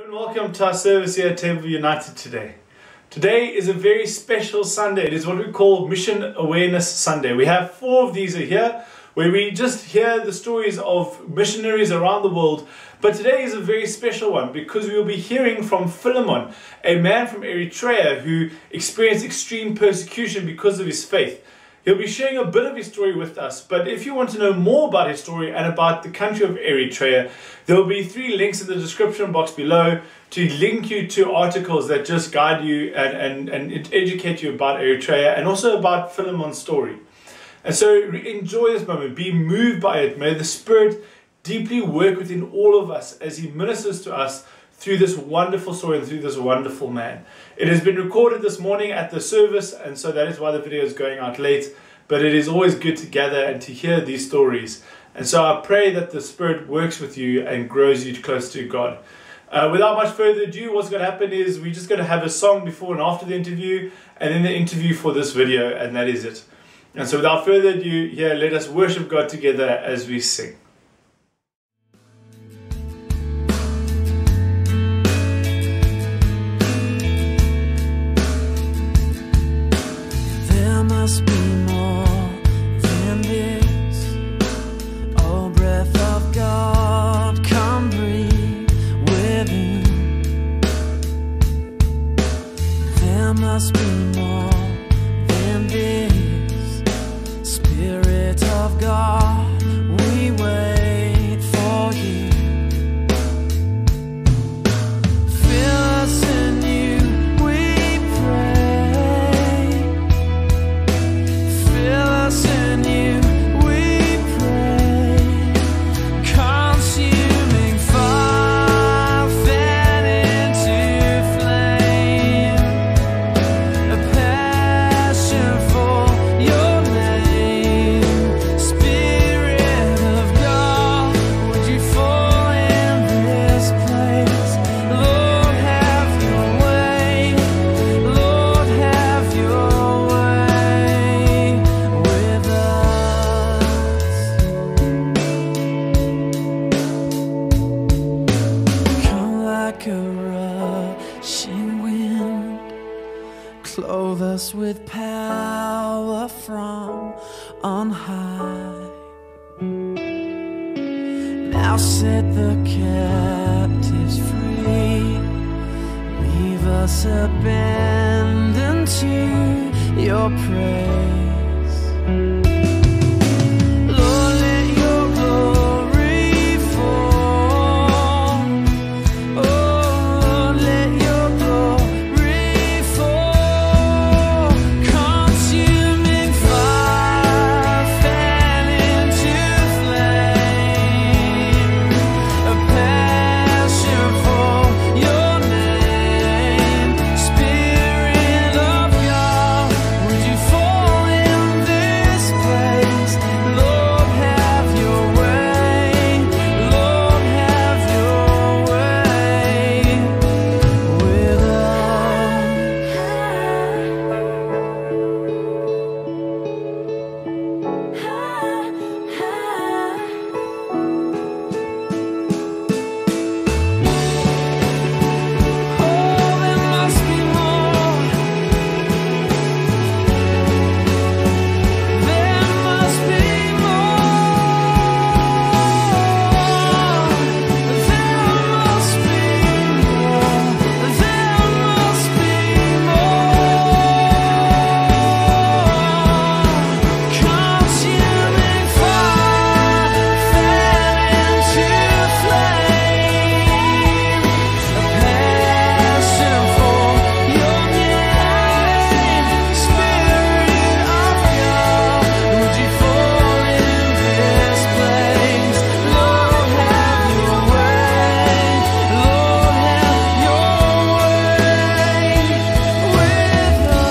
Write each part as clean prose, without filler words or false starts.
And welcome to our service here at Table United today. Today is a very special Sunday. It is what we call Mission Awareness Sunday. We have 4 of these here where we just hear the stories of missionaries around the world. But today is a very special one because we will be hearing from Philimon, a man from Eritrea who experienced extreme persecution because of his faith. He'll be sharing a bit of his story with us, but if you want to know more about his story and about the country of Eritrea, there will be 3 links in the description box below to link you to articles that just guide you and educate you about Eritrea and also about Philimon's story. And so enjoy this moment, be moved by it. May the Spirit deeply work within all of us as He ministers to us through this wonderful story and through this wonderful man. It has been recorded this morning at the service, and so that is why the video is going out late. But it is always good to gather and to hear these stories. And so I pray that the Spirit works with you and grows you close to God. Without much further ado, what's going to happen is we're just going to have a song before and after the interview, and then the interview for this video, and that is it. And so without further ado, here, let us worship God together as we sing. Must be more than this. Oh, breath of God, come breathe within. There must be more than this. Spirit of God, we wait for you. Fill us anew, we pray. Fill us anew, we pray. Consuming fire, fan into flame. A passion for your name. Spirit of God, would you fall in this place? Lord, have your way. Lord, have your way with us. Come like a rushing wind, clothe us with power from on high. Now set the captives free, leave us abandoned to your praise. Lord, let your glory fall. Oh, Lord, let your glory fall. Consuming fire, fan into flame. A passion for your name. Spirit of God, would you fall in this place? Lord, have your way. Lord, have your way with Oh, there must be more. There must be more. There must be more. There must be more. Consuming fire, fan into flame. A passion for your name. Spirit of God, would you fall in this place? Lord, have your way. Lord, have your way with us.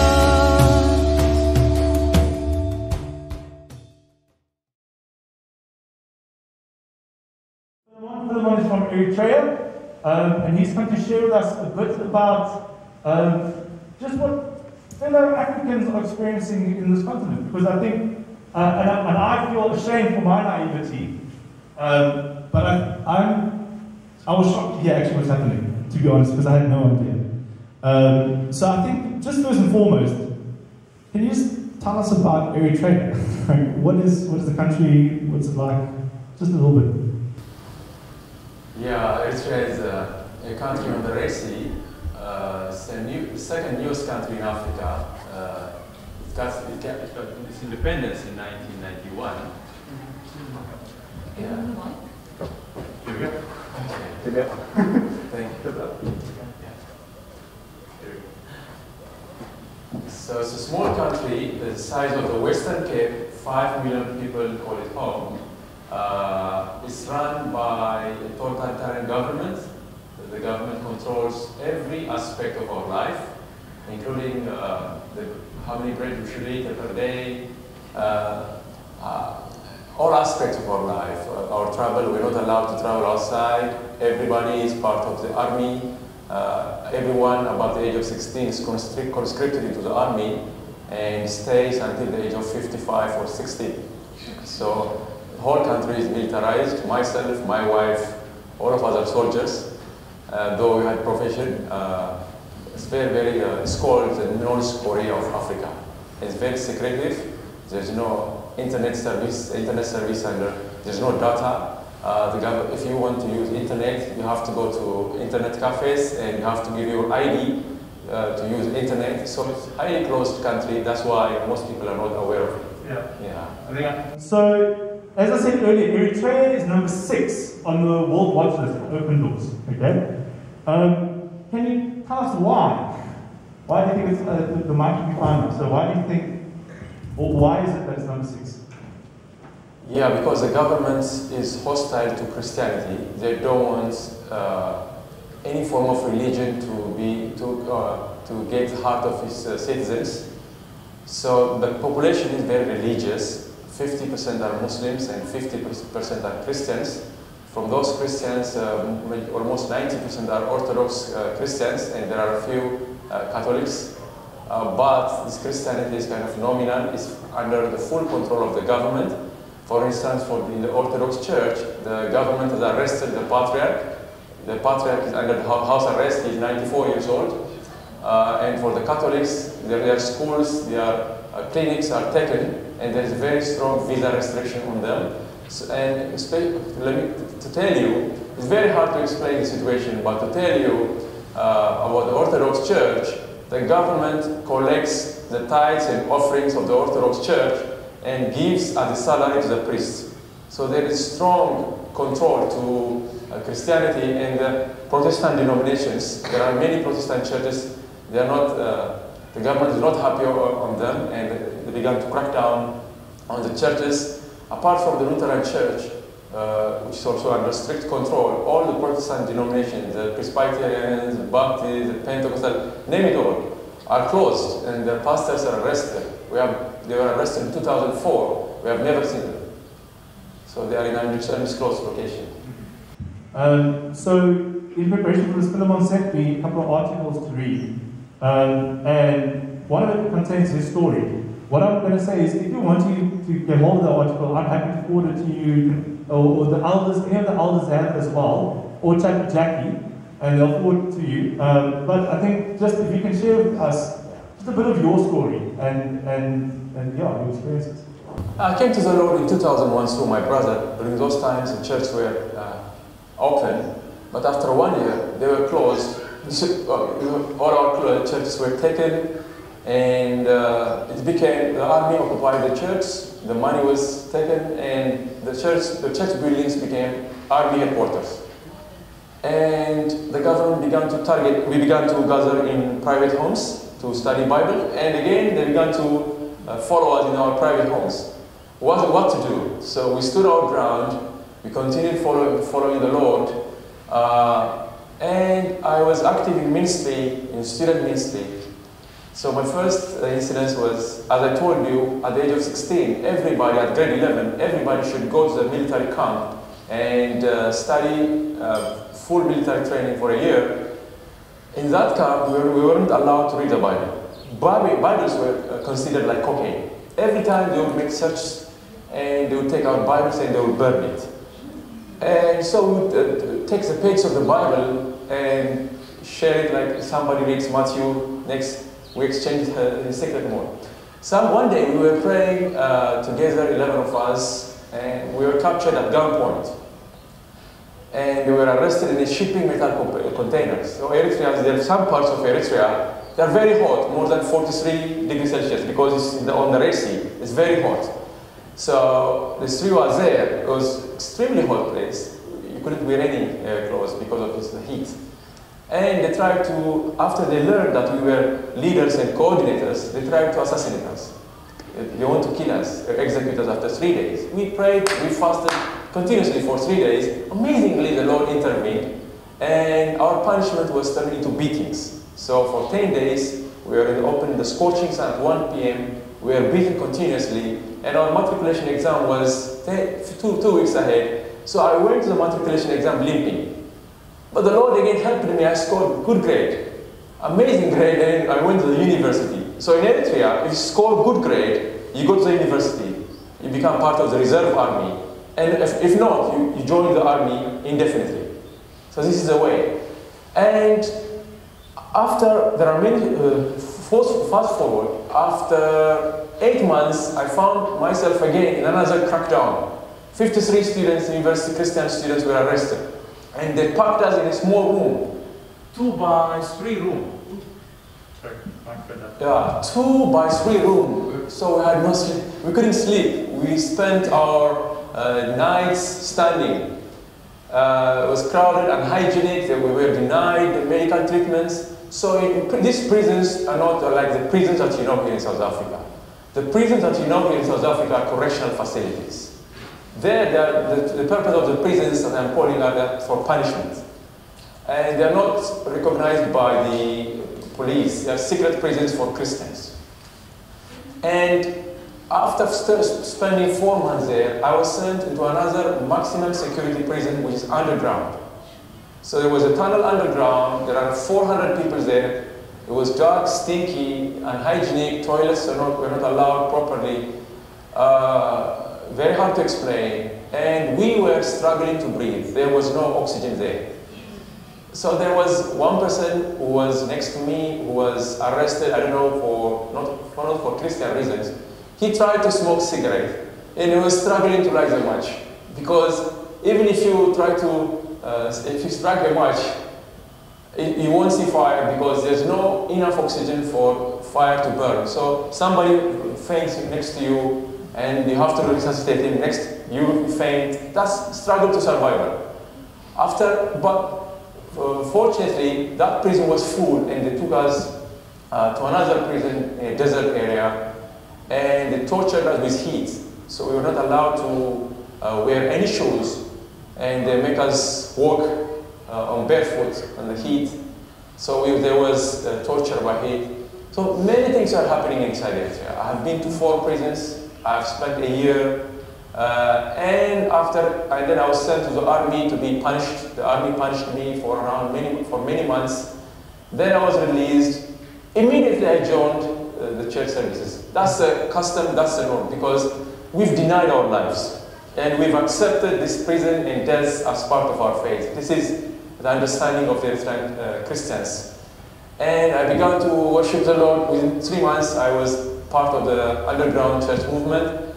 Philimon is from Eritrea, and he's going to share with us a bit about just what fellow Africans are experiencing in this continent. Because I think and I feel ashamed for my naivety, but I was shocked to hear actually what's happening. to be honest, because I had no idea. So I think, just first and foremost, can you just tell us about Eritrea? what is the country, what's it like? Just a little bit. Yeah, Eritrea is a country on the Red Sea. It's the second newest country in Africa. It got its independence in 1991. Yeah. Here we go. Okay. Thank you. So it's a small country, the size of the Western Cape, 5 million people call it home. It's run by a totalitarian government. The government controls every aspect of our life, including how many bread we should eat per day, all aspects of our life. Our travel, we're not allowed to travel outside. Everybody is part of the army. Everyone above the age of 16 is conscripted into the army and stays until the age of 55 or 60. So the whole country is militarized. Myself, my wife, all of us are soldiers, though we had profession. It's very, it's called the North Korea of Africa. It's very secretive. There's no internet service, and there's no data. If you want to use internet, you have to go to internet cafes and you have to give your ID to use internet. So it's a highly closed country. That's why most people are not aware of it. Yeah. So, as I said earlier, Eritrea is number 6 on the World Watch List for open doors. Okay. Can you tell us why? Why do you think it's the might be climate? So why do you think, or why is it that it's number 6? Yeah, because the government is hostile to Christianity. They don't want any form of religion to get the heart of its citizens. So the population is very religious. 50% are Muslims and 50% are Christians. From those Christians, almost 90% are Orthodox Christians, and there are a few Catholics. But this Christianity is kind of nominal. It's under the full control of the government. For instance, in the Orthodox Church, the government has arrested the Patriarch. The Patriarch is under house arrest. He's 94 years old. And for the Catholics, their schools, their clinics are taken, and there is very strong visa restriction on them. So, and to tell you, it's very hard to explain the situation, but to tell you about the Orthodox Church, the government collects the tithes and offerings of the Orthodox Church and gives as a salary to the priests. So there is strong control to Christianity and Protestant denominations. There are many Protestant churches. They are not. The government is not happy on them, and they began to crack down on the churches. Apart from the Lutheran Church, which is also under strict control, all the Protestant denominations, the Presbyterians, the Baptists, the Pentecostal, name it all, are closed, and their pastors are arrested. They were arrested in 2004. We have never seen them. So they are in an undisclosed location. So in preparation for this, Philimon sent me a couple of articles to read. And one of it contains his story. What I'm going to say is, if you want to get hold of the article, I'm happy to forward it to you, or the elders, any of the elders have it as well, or chat with Jackie, and they'll forward it to you. But I think just if you can share with us just a bit of your story and yeah, your experiences. I came to the Lord in 2001 through my brother. During those times, the church were open, but after 1 year, they were closed. All our churches were taken, and it became, the army occupied the church, the money was taken, and the church buildings became army headquarters. And the government began to target, we began to gather in private homes to study Bible, and again they began to follow us in our private homes. What to do? So we stood our ground, we continued following the Lord, and I was active in ministry, in student ministry. So my first incident was, as I told you, at the age of 16, everybody at grade 11, everybody should go to the military camp and study full military training for a year. In that camp, we weren't allowed to read the Bible. Bibles were considered like cocaine. Every time they would make search, and they would take out Bibles and they would burn it. And so we would take the pages of the Bible and share it like somebody reads Matthew, next we exchange in secret mode. One day we were praying together, 11 of us, and we were captured at gunpoint. And they were arrested in a shipping metal containers. So Eritrea, there are some parts of Eritrea, they are very hot, more than 43 degrees Celsius, because it's on the Red Sea. It's very hot. So the three was there. It was extremely hot place. You couldn't wear any clothes because of the heat. And they tried to, after they learned that we were leaders and coordinators, they tried to assassinate us. They want to kill us, execute us after 3 days. We prayed, we fasted continuously for 3 days. Amazingly, the Lord intervened, and our punishment was turned into beatings. So for 10 days, we were open in the scorching sun at 1 p.m. We were beaten continuously, and our matriculation exam was two weeks ahead. So I went to the matriculation exam limping. But the Lord again helped me. I scored good grade, amazing grade, and I went to the university. So in Eritrea, if you score good grade, you go to the university. You become part of the reserve army. And if not, you join the army indefinitely. So this is the way. And after, there are many, fast forward, after 8 months, I found myself again in another crackdown. 53 students, university Christian students, were arrested. And they packed us in a small room, 2 by 3 room. Sorry, yeah, 2 by 3 room. So we had no sleep. We couldn't sleep. We spent our nights standing. It was crowded and hygienic. We were denied the medical treatments. So these prisons are not like the prisons that you know here in South Africa. The prisons that you know here in South Africa are correctional facilities. There, the purpose of the prisons that I'm calling are for punishment. And they are not recognized by the police. They are secret prisons for Christians. And after spending 4 months there, I was sent into another maximum security prison, which is underground. So there was a tunnel underground. There are 400 people there. It was dark, stinky, unhygienic. Toilets were not allowed properly. Very hard to explain, and we were struggling to breathe. There was no oxygen there. So there was one person who was next to me who was arrested, I don't know, not for Christian reasons. He tried to smoke cigarette, and he was struggling to light the match. Because even if you try to, if you strike a match, you won't see fire because there's no enough oxygen for fire to burn. So somebody faints next to you, and you have to resuscitate him. Next, you faint. That's struggle to survival. Fortunately, that prison was full, and they took us to another prison in a desert area, and they tortured us with heat. So we were not allowed to wear any shoes, and they make us walk on barefoot in the heat. So there was torture by heat. So many things are happening inside Eritrea. I have been to 4 prisons. I've spent a year, and then I was sent to the army to be punished. The army punished me for many months. Then I was released. Immediately I joined the church services. That's the custom, that's the norm, because we've denied our lives, and we've accepted this prison and death as part of our faith. This is the understanding of the Eritrean Christians. And I began to worship the Lord. Within 3 months, I was part of the underground church movement,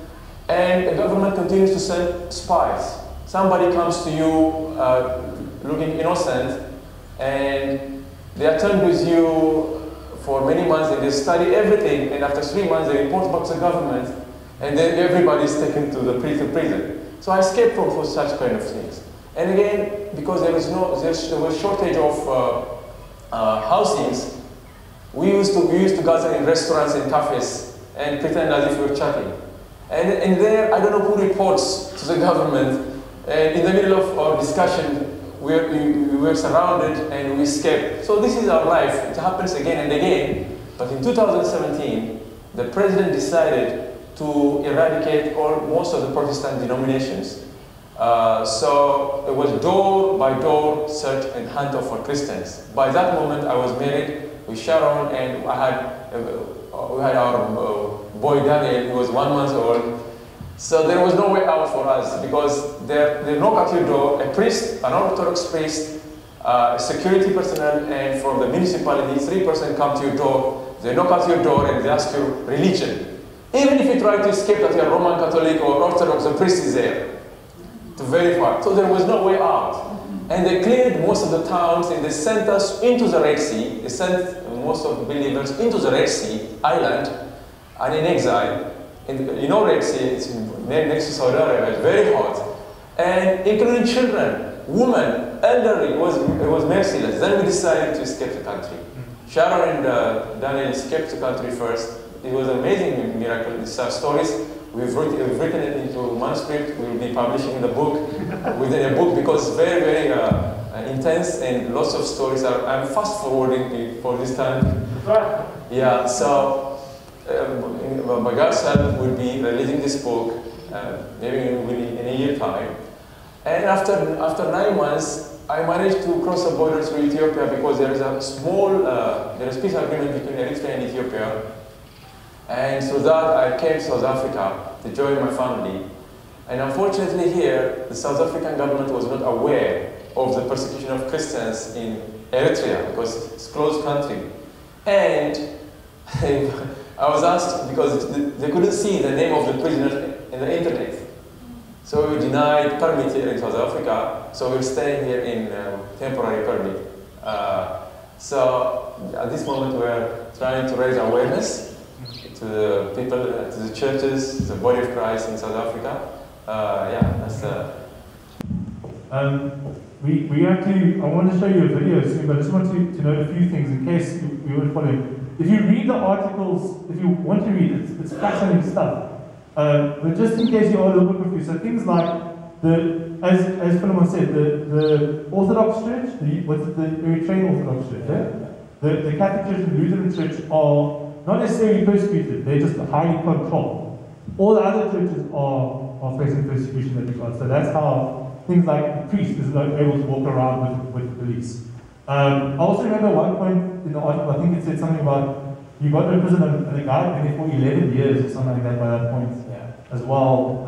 and the government continues to send spies. Somebody comes to you looking innocent, and they attend with you for many months, and they study everything, and after 3 months they report back to the government, and then everybody is taken to the prison. So I escaped from such kind of things. And again, because there was shortage of housings, we used to gather in restaurants and cafes and pretend as if we were chatting. And there, I don't know who reports to the government, and in the middle of our discussion, we were surrounded and we escaped. So this is our life. It happens again and again. But in 2017, the president decided to eradicate most of the Protestant denominations. So it was door by door search and hunt for Christians. By that moment, I was married with Sharon, and we had our boy Daniel, who was 1 month old. So there was no way out for us, because they knock at your door, a priest, an Orthodox priest, security personnel and from the municipality, 3% come to your door, they knock at your door and they ask your religion. Even if you try to escape that you're Roman Catholic or Orthodox, the priest is there to verify. So there was no way out. And they cleared most of the towns and they sent us into the Red Sea. They sent most of the believers into the Red Sea island and in exile. And you know Red Sea, it's next to Saudi Arabia, it's very hot. And including children, women, elderly, it was merciless. Then we decided to escape the country. Sharon and Daniel escaped the country first. It was an amazing miracle. These are stories. We've written it into manuscript. We'll be publishing the book within a book because it's very, very intense and lots of stories are. I'm fast forwarding for this time. Yeah, so by God's help, we'll be releasing this book maybe in a year time. And after 9 months, I managed to cross the border to Ethiopia because there is a small, there is peace agreement between Eritrea and Ethiopia. And so that I came to South Africa to join my family. And unfortunately here, the South African government was not aware of the persecution of Christians in Eritrea because it's a closed country. And I was asked because they couldn't see the name of the prisoner in the internet. So we were denied permit here in South Africa, so we're staying here in temporary permit. So at this moment we're trying to raise awareness to the people, to the churches, the body of Christ in South Africa. Yeah, that's we actually, I want to show you a video soon, but I just want to note a few things in case you weren't following. If you read the articles, if you want to read it, it's fascinating stuff. But just in case you are a little bit confused, so things like as Philimon said, the Orthodox Church, the Eritrean Orthodox Church, the Catholic Church and the Lutheran Church are not necessarily persecuted; they're just highly controlled. All the other churches are facing persecution in that regard. So that's how things like the priest is not able to walk around with the police. I also remember one point in the article, I think it said something about you got to prison and a guy had been there for 11 years or something like that by that point as well.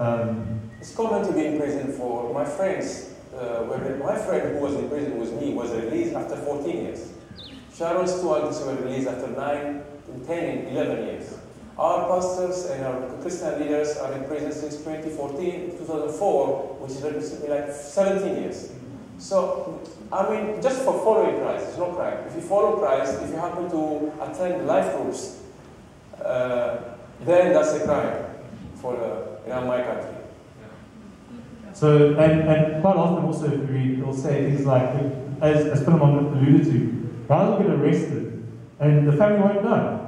It's common to be in prison for my friends. My friend who was in prison with me was released after 14 years. Sharon's two others were released after 9, 10, 11 years. Our pastors and our Christian leaders are in prison since 2014, 2004, which is like 17 years. So, I mean, just for following Christ, it's no crime. If you follow Christ, if you happen to attend life groups, then that's a crime for in my country. So, and quite often also we'll say things like, as Philimon alluded to, guys will get arrested and the family won't know.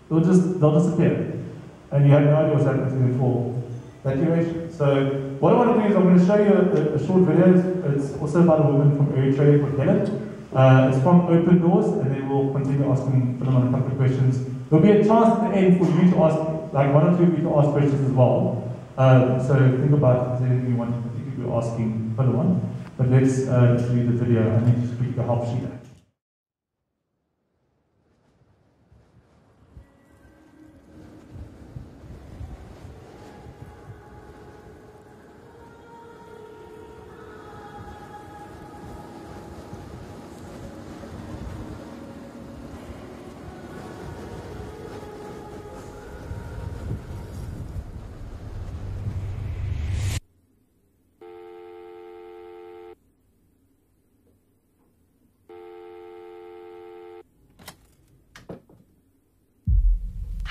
They'll disappear. And you have no idea what's happening to them for that duration. So what I want to do is I'm going to show you a short video. It's also about a woman from Eritrea called Helen. It's from Open Doors, and then we'll continue asking Philimon a couple of questions. There'll be a chance at the end for you to ask, like one or two of you to ask questions as well. So think about if there's anything you want to particularly asking Philimon. But let's do the video. I need to speak the help sheet.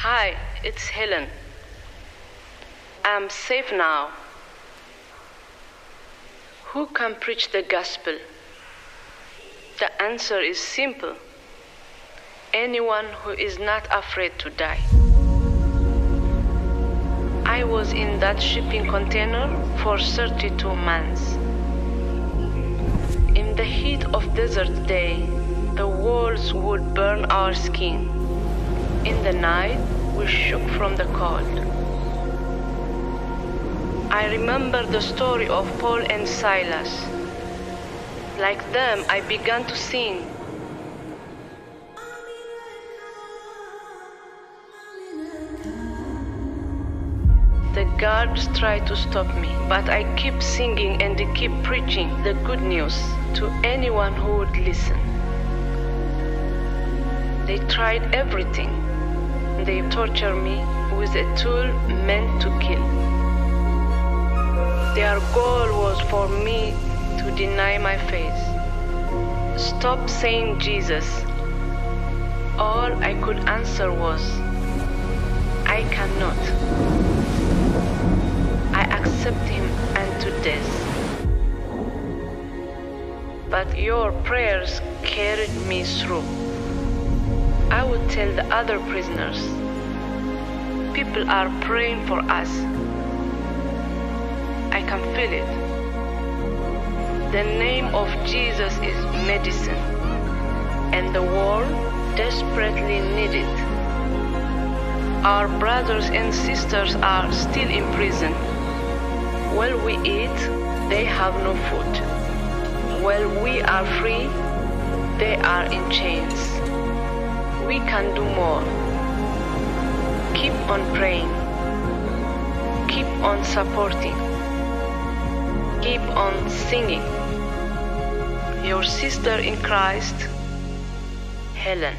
Hi, it's Helen. I'm safe now. Who can preach the gospel? The answer is simple. Anyone who is not afraid to die. I was in that shipping container for 32 months. In the heat of desert day, the walls would burn our skin. In the night, we shook from the cold. I remember the story of Paul and Silas. Like them, I began to sing. The guards try to stop me, but I keep singing and keep preaching the good news to anyone who would listen. They tried everything. They torture me with a tool meant to kill. Their goal was for me to deny my faith. Stop saying Jesus. All I could answer was, I cannot. I accept him unto death. But your prayers carried me through. I would tell the other prisoners, people are praying for us. I can feel it. The name of Jesus is medicine, and the world desperately needs it. Our brothers and sisters are still in prison. While we eat, they have no food. While we are free, they are in chains. We can do more. Keep on praying. Keep on supporting. Keep on singing. Your sister in Christ, Helen.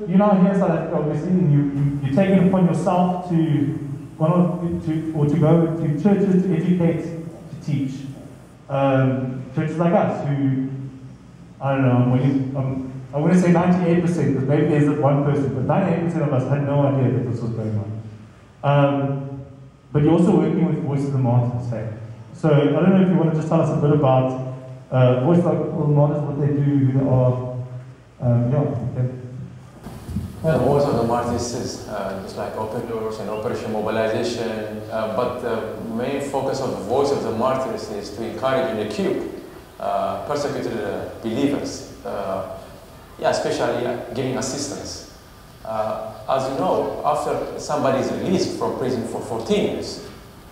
You're now here in South Africa, obviously, and you're taking it upon yourself to go to churches to educate, to teach. Churches like us who, I don't know, I want to say 98%, because maybe there's one person, but 98% of us had no idea that this was going on. But you're also working with Voice of the Martyrs, hey? So I don't know if you want to just tell us a bit about Voice of the Martyrs, what they do, who they are. Okay. Well, Voice of the Martyrs is just like Open Doors and Operation Mobilization, but the main focus of the Voice of the Martyrs is to encourage and equip persecuted believers, especially giving assistance. As you know, after somebody is released from prison for 14 years,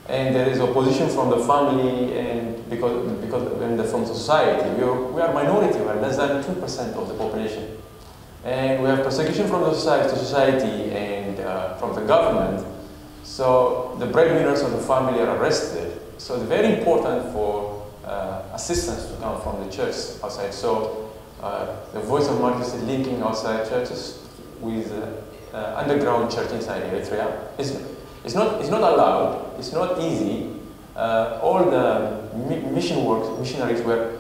and there is opposition from the family and because from society, we are minority, we are less than 2% of the population. And we have persecution from the society and from the government. So the breadwinners of the family are arrested. So it's very important for assistance to come from the church outside. So the Voice of Martyrs is linking outside churches with underground church inside Eritrea. It's not allowed. It's not easy. All the missionaries were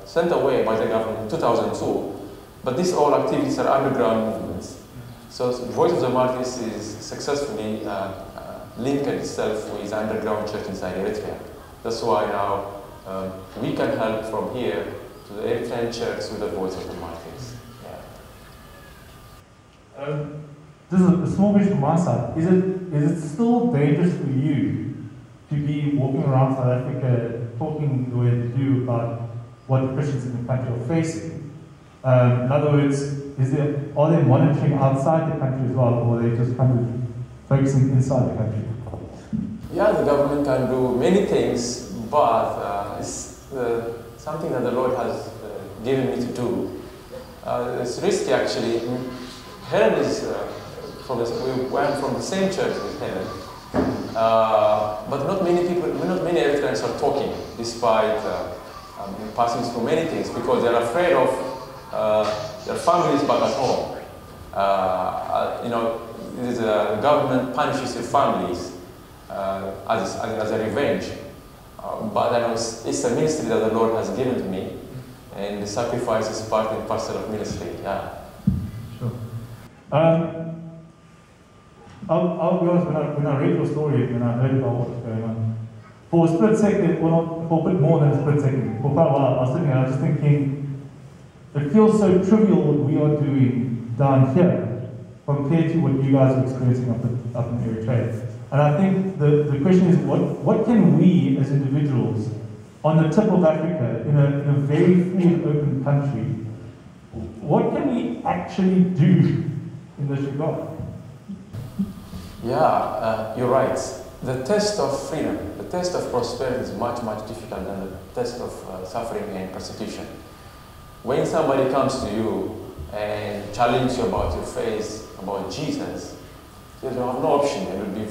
sent away by the government in 2002. But these all activities are underground movements. So the Voice of the Martyrs is successfully linked itself with underground church inside Eritrea. That's why now we can help from here to the Eritrean church with the Voice of the Martyrs. Yeah. This is a small question from my side. Is it still dangerous for you to be walking around South Africa talking the way you do about what the Christians in the country are facing? In other words, are they monitoring outside the country as well, or are they just kind of focusing inside the country? Yeah, the government can do many things, but it's something that the Lord has given me to do. It's risky, actually. Helen is I'm from the same church with Helen, but not many Eritreans are talking, despite passing through many things, because they're afraid of their families back at home. The government punishes their families as a revenge. But I know it's a ministry that the Lord has given to me, and the sacrifice is part and parcel of ministry. Yeah. Sure. I'll be honest, when I read your story, when I heard about what was going on, for a split second, well, not for a bit more than a split second, for quite a while, I was sitting there, I was just thinking, it feels so trivial what we are doing down here compared to what you guys are experiencing up in Eritrea. And I think the question is, what can we as individuals on the tip of Africa, in a very free and open country, what can we actually do in this regard? Yeah, you're right. The test of freedom, the test of prosperity is much, much difficult than the test of suffering and persecution. When somebody comes to you and challenges you about your faith, about Jesus, you have no option.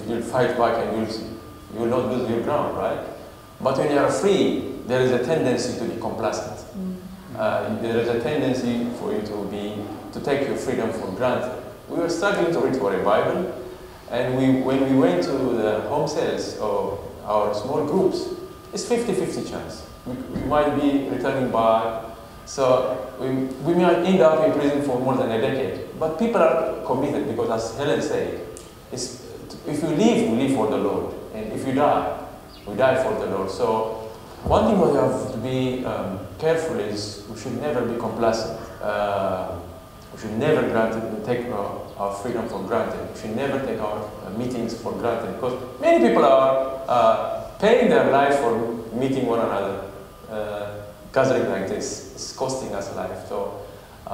You'll fight back and you will not lose your ground, right? But when you are free, there is a tendency to be complacent. There is a tendency for you to take your freedom for granted. We were struggling to read for a Bible, and when we went to the home cells or our small groups, it's 50-50 chance. We might be returning back. So we might end up in prison for more than a decade. But people are committed because, as Helen said, if you live, we live for the Lord. And if you die, we die for the Lord. So one thing we have to be careful is we should never be complacent. We should never take our freedom for granted. We should never take our meetings for granted, because many people are paying their life for meeting one another. Gathering like this is costing us life. So we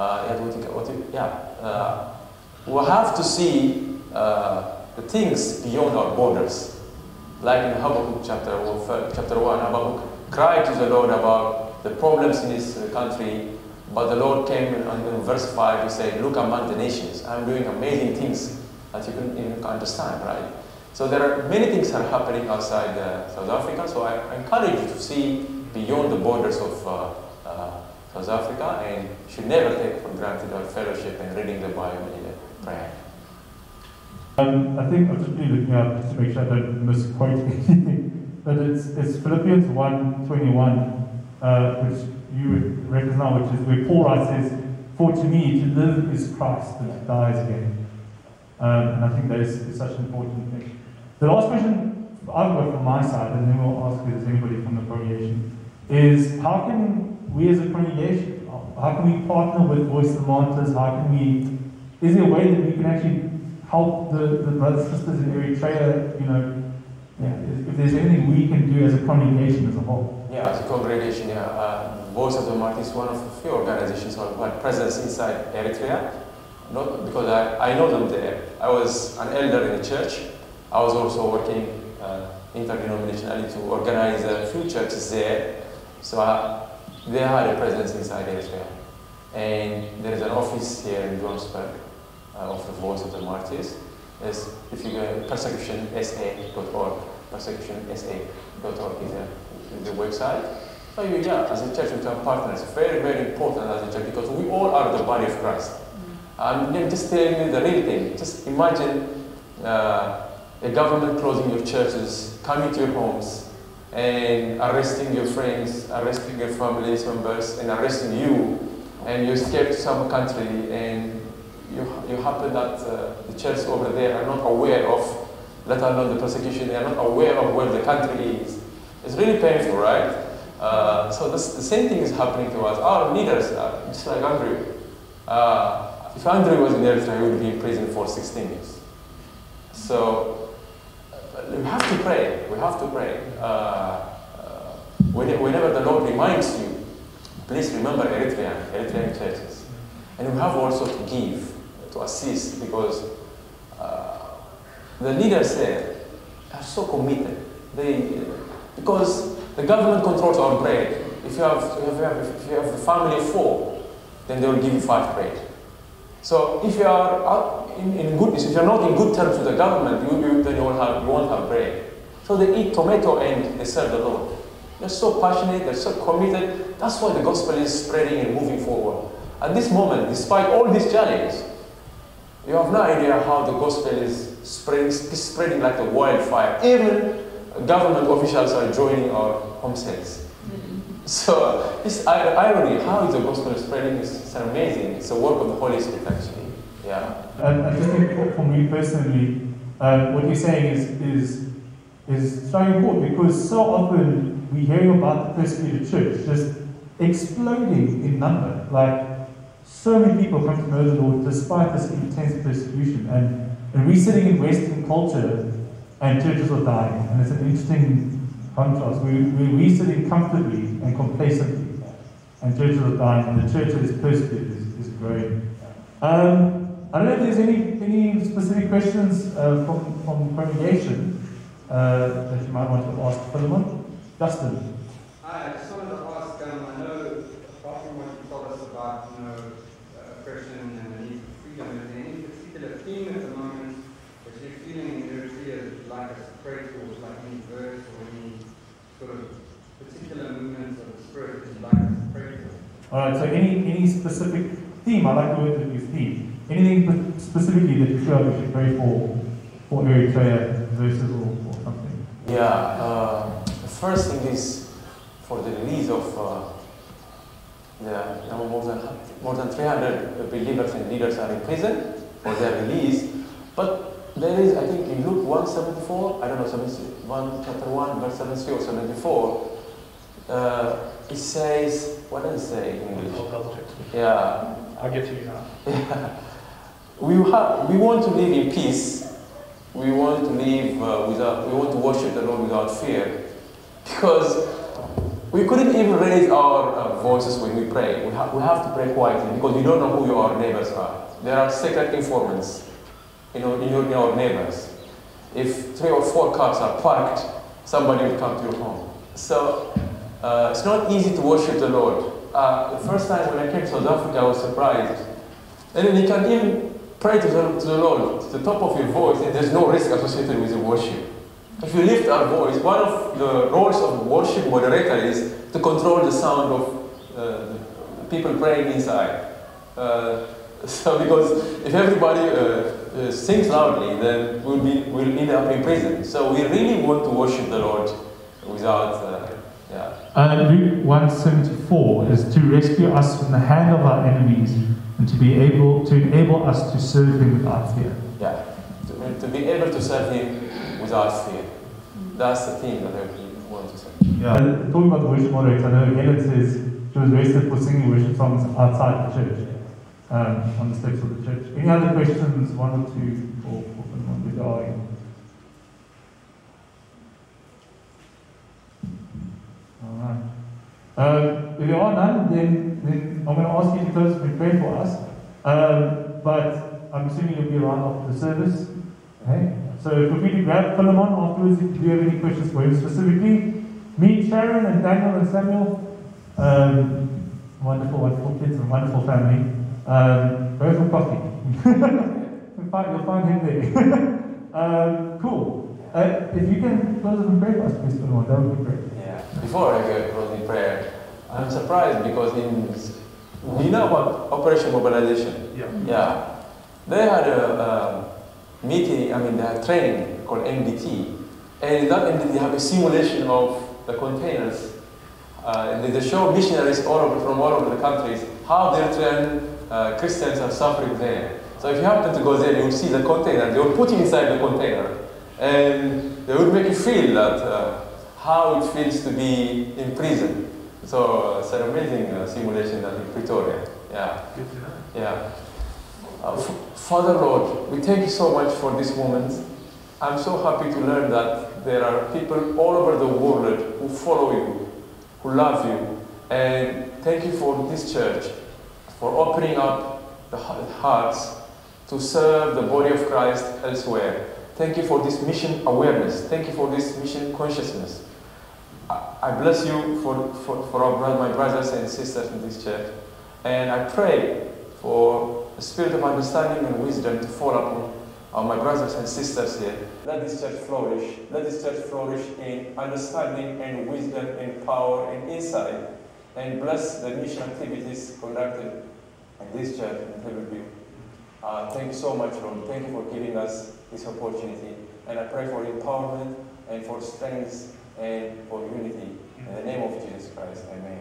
have to see the things beyond our borders. Like in Habakkuk chapter 1, Habakkuk cried to the Lord about the problems in his country, but the Lord came and in verse 5 he said, look among the nations, I'm doing amazing things that you can understand, right? So there are many things that are happening outside South Africa, so I encourage you to see beyond the borders of South Africa, and you should never take for granted our fellowship and reading the Bible in prayer. I think I'm just really looking up just to make sure I don't misquote anything, but it's Philippians 1:21, which you would recognize, which is where Paul writes, says, for to me to live is Christ, and to die is gain. And I think that is such an important thing. The last question I've got from my side, and then we'll ask if there's anybody from the congregation, is how can we as a congregation, how can we partner with Voice of the Martyrs? Is there a way that we can actually help the brothers and sisters in Eritrea, if there's anything we can do as a congregation as a whole? Yeah, as a congregation, Voice of the Martyrs is one of the few organizations who have presence inside Eritrea. Not because I know them there. I was an elder in the church. I was also working interdenominationally to organize a few churches there. So they had a presence inside Eritrea. And there is an office here in Johannesburg of the Voice of the Martyrs. If you go persecutionsa.org, persecutionsa.org is the website. So as a church, we have partners. It's very, very important as a church because we all are the body of Christ. I'm just telling you the real thing. Just imagine the government closing your churches, coming to your homes, and arresting your friends, arresting your family members, and arresting you, and you escape to some country, and you happen that the church over there are not aware of, let alone the persecution, they are not aware of where the country is. It's really painful, right? So the same thing is happening to us. Our leaders, just like Andrew. If Andrew was in Eritrea, he would be in prison for 16 years. So we have to pray. We have to pray. Whenever the Lord reminds you, please remember Eritrean churches. And we have also to give, to assist, because the leaders there are so committed. Because the government controls our bread. If you have a family of 4, then they will give you 5 bread. So if you are if you're not in good terms with the government, then you won't have bread. So they eat tomato and they serve the Lord. They're so passionate, they're so committed. That's why the gospel is spreading and moving forward. At this moment, despite all these challenges, you have no idea how the gospel is spreading like a wildfire. Even government officials are joining our home sales. So this irony, how is the gospel spreading is amazing. It's a work of the Holy Spirit actually. Yeah. I just think for me personally, what you're saying is so important, because so often we're hearing about the persecuted church just exploding in number. Like, so many people come to know the Lord despite this intense persecution. And we're sitting in Western culture and churches are dying. And it's an interesting contrast. We're sitting comfortably and complacently, and churches are dying, and the church that is persecuted is growing. I don't know if there's any specific questions from the congregation that you might want to ask Philimon. Justin. Hi, I just wanted to ask, I know, apart from what you told us about, oppression and the need for freedom, is there any particular theme at the moment that you're feeling in Eritrea like us to pray for, like any verse or any sort of particular movements of the Spirit that you'd like us to pray for? Alright, so any specific theme? I like the word that you use, theme. Anything specifically that you feel like we should pray for Eritrea verses or something? Yeah, the first thing is for the release of more than 300 believers and leaders are in prison for their release. But there is, I think, in Luke 1:74, I don't know, chapter 1, verse 73 or 74, it says, what does it say in English? I'll double check. Yeah. I'll get to you now. Yeah. We want to live in peace. We want to live we want to worship the Lord without fear, because we couldn't even raise our voices when we pray. We have to pray quietly, because we don't know who our neighbors are. There are secret informants in our neighbors. If 3 or 4 cars are parked, somebody will come to your home. So it's not easy to worship the Lord. The first time when I came to South Africa, I was surprised. And then you can even pray to the Lord to the top of your voice, and there's no risk associated with the worship. If we lift our voice, one of the roles of worship moderator is to control the sound of people praying inside. So because if everybody sings loudly, then we'll end up in prison. So we really want to worship the Lord without, Luke 1:74 is to rescue us from the hand of our enemies and to enable us to serve Him without fear. Yeah, to be able to serve Him without fear. That's the thing that I really want to say. Yeah, talking about the worship moderator, I know Helen says she was arrested for singing worship songs outside the church, on the steps of the church. Any other questions, 1 or 2, for Philimon regarding? Alright. If there are none, then I'm going to ask you to close and pray for us. But I'm assuming you'll be around after the service. Okay? So feel free to grab Philimon afterwards if you do have any questions for him specifically. Meet Sharon and Daniel and Samuel. Wonderful, wonderful kids and wonderful family. Go for coffee. You'll find him there. Cool. If you can close us in prayer for us, please, Philimon, that would be great. Yeah. Before I go close in prayer, I'm surprised because you know about Operation Mobilization? Yeah. They had a meeting, they had training called MDT. And in that MDT, they have a simulation of the containers. They show missionaries from all over the countries how the Eritrean Christians are suffering there. So if you happen to go there, you will see the container. They will put you inside the container. And they will make you feel that how it feels to be in prison. So it's an amazing simulation that in Pretoria. Yeah. Yeah. Father Lord, we thank you so much for this moment. I'm so happy to learn that there are people all over the world who follow you, who love you. And thank you for this church, for opening up the hearts to serve the body of Christ elsewhere. Thank you for this mission awareness. Thank you for this mission consciousness. I bless you for my brothers and sisters in this church. And I pray for a spirit of understanding and wisdom to fall upon my brothers and sisters here. Let this church flourish. Let this church flourish in understanding and wisdom and power and insight. And bless the mission activities conducted in this church in Philimon. Thank you so much, Lord. Thank you for giving us this opportunity. And I pray for empowerment and for strength and for unity. In the name of Jesus Christ, amen.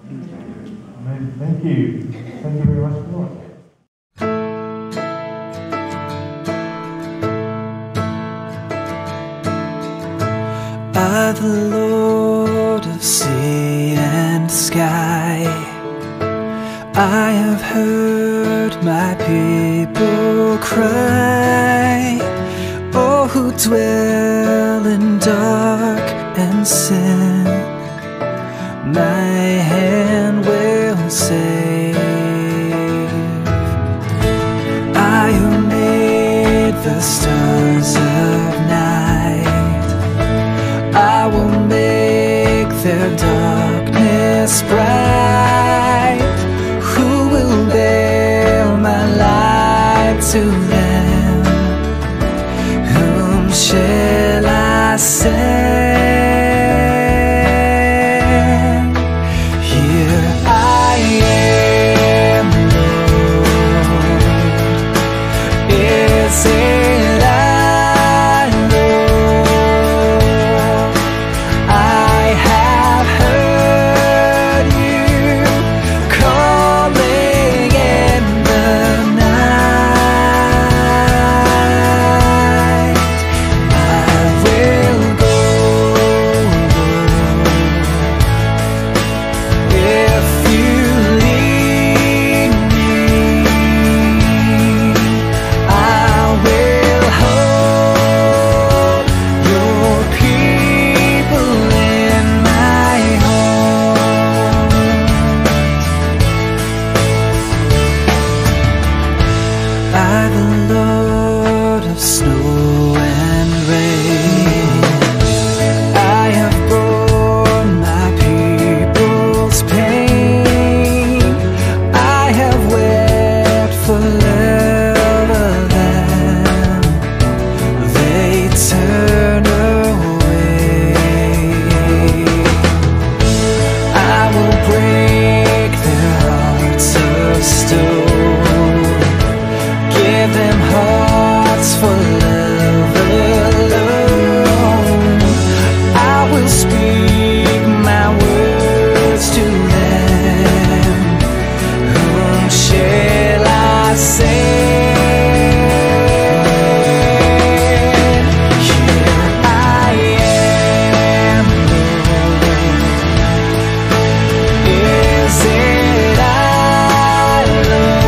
Amen. Thank you. Thank you very much, Lord. By the Lord of sea and sky, I have heard my people cry. Oh, who dwell in dark and sin, my hand will save. I who made the stars of night, I will make their darkness bright. Who will bear my light to them? Whom shall I send? Here I am, Lord. Is it I, Lord? I have heard you calling in the night. I will go, Lord, if you lead me. I will hold your people in my heart. By the Lord of snow and rain, I have borne my people's pain. I have wept for love of them. They turn away. I will break their hearts of stone, give them hearts for love alone. I will speak my words to them. Whom shall I send? Here I am, Lord. Is it I, Lord?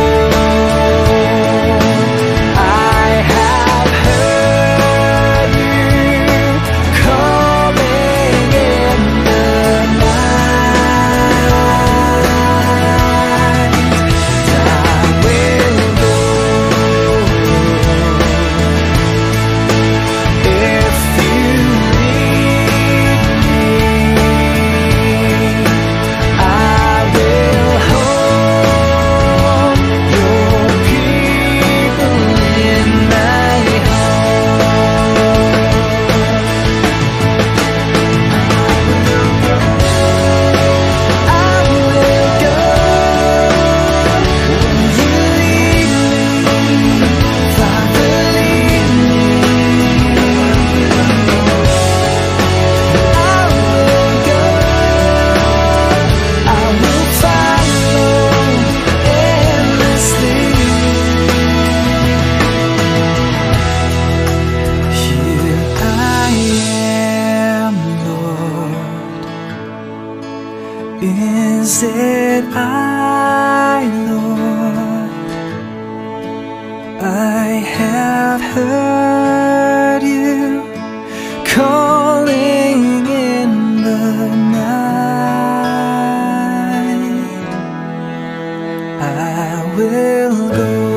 I have heard you calling in the night. I will go if you lead me. I will hold your people in my heart. I will go when you lead me. Father, lead me. I will go. I will follow endlessly. Here I am, Lord. Is it I, Lord? I have heard you calling in the night. I will go.